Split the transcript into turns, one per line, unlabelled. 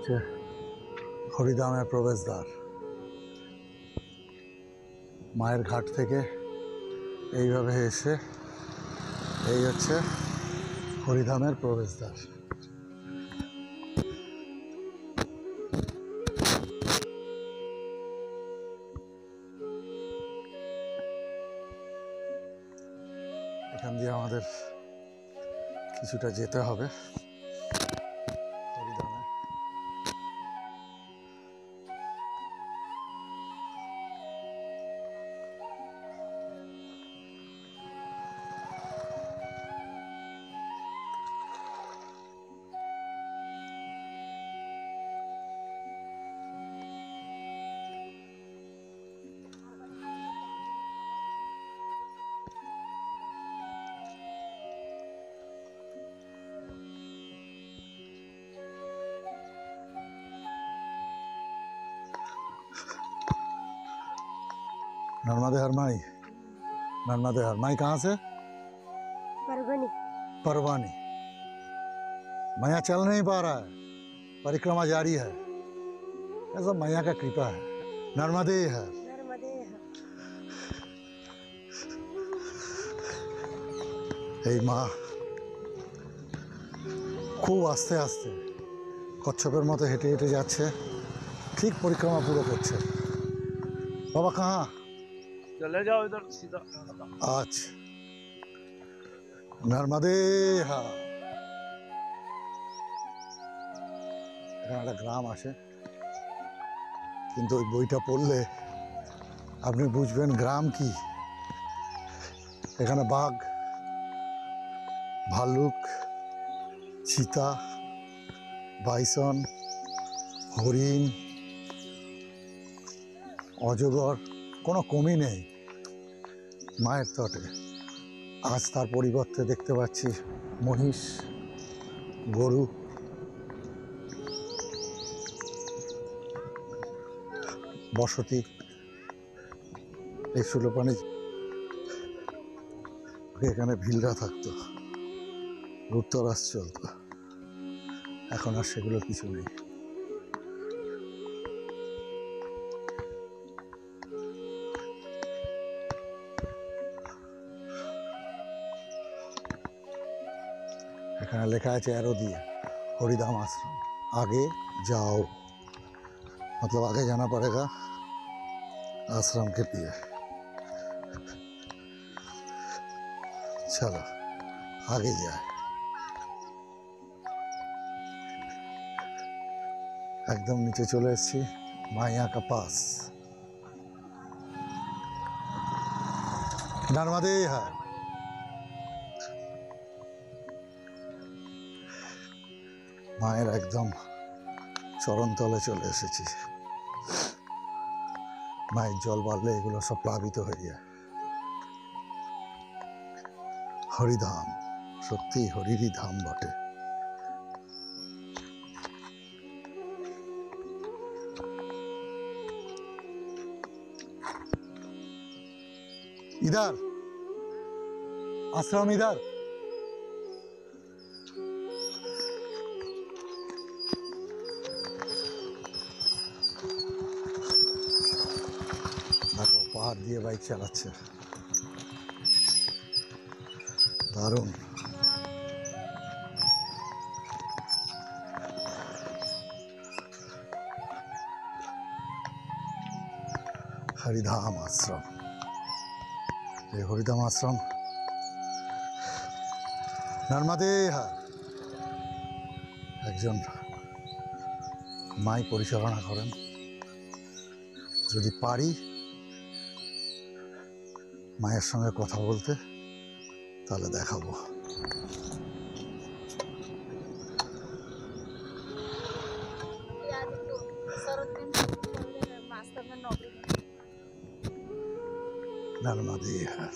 হচ্ছে হরিধামের প্রবেশদ্বার। মায়ের ঘাট থেকে এইভাবে এসে এই হচ্ছে হরিধামের প্রবেশদ্বার। এখান দিয়ে আমাদের কিছুটা যেতে হবে হরিধামে। नर्मदे हर माई, नर्मदे हर माई कहाँ से?
परभनी।
परवानी। मैया चल नहीं पा रहा है, परिक्रमा जारी है। ऐसा मैया का कृपा है। नर्मदे है।
नर्मदे हर।
এই মা খুব আস্তে আস্তে কচ্ছপের মতো হেঁটে হেঁটে যাচ্ছে, ঠিক পরিক্রমা পুরো করছে। বাবা কাহা?
चले जाओ इधर सीधा।
আচ্ছা, নর্মদে হা। এখানে একটা গ্রাম আছে, কিন্তু ওই বইটা পড়লে আপনি বুঝবেন গ্রাম কি। এখানে বাঘ, ভাল্লুক, চিতা, বাইসন, হরিণ, অজগর, কোনো কমই নেই মায়ের তটে। আজ তার পরিবর্তে দেখতে পাচ্ছি মহিষ, গরু। বসতি এই সুলোপানি, এখানে ভিলরা থাকতো, লুটতরাজ চলতো। এখন আর সেগুলো কিছু নেই। এখানে লেখা আছে অ্যারো দিয়ে, हरिधाम आश्रम, आगे जाओ, मतलब आगे जाना पड़ेगा आश्रम के लिए। चलो आगे जाए। एकदम नीचे चले एसेছি माया का पास। नर्मदे है। মায়ের একদম চরণতলে চলে এসেছি। মায়ের জল বাড়লে এগুলো সব প্লাবিত হয়ে যায়। হরিধাম সত্যি হরিরই ধাম বটে। इधर आश्रम, इधर देखो पहाड़ दिए बाइक चालाচ্ছে, दारुण। हरिधाम आश्रम, ये हरिधाम आश्रम नर्मदे हार একজন মাই পরিচালনা করেন। যদি পারি মায়ের সঙ্গে কথা বলতে, তাহলে দেখাবো। नर्मदे हार।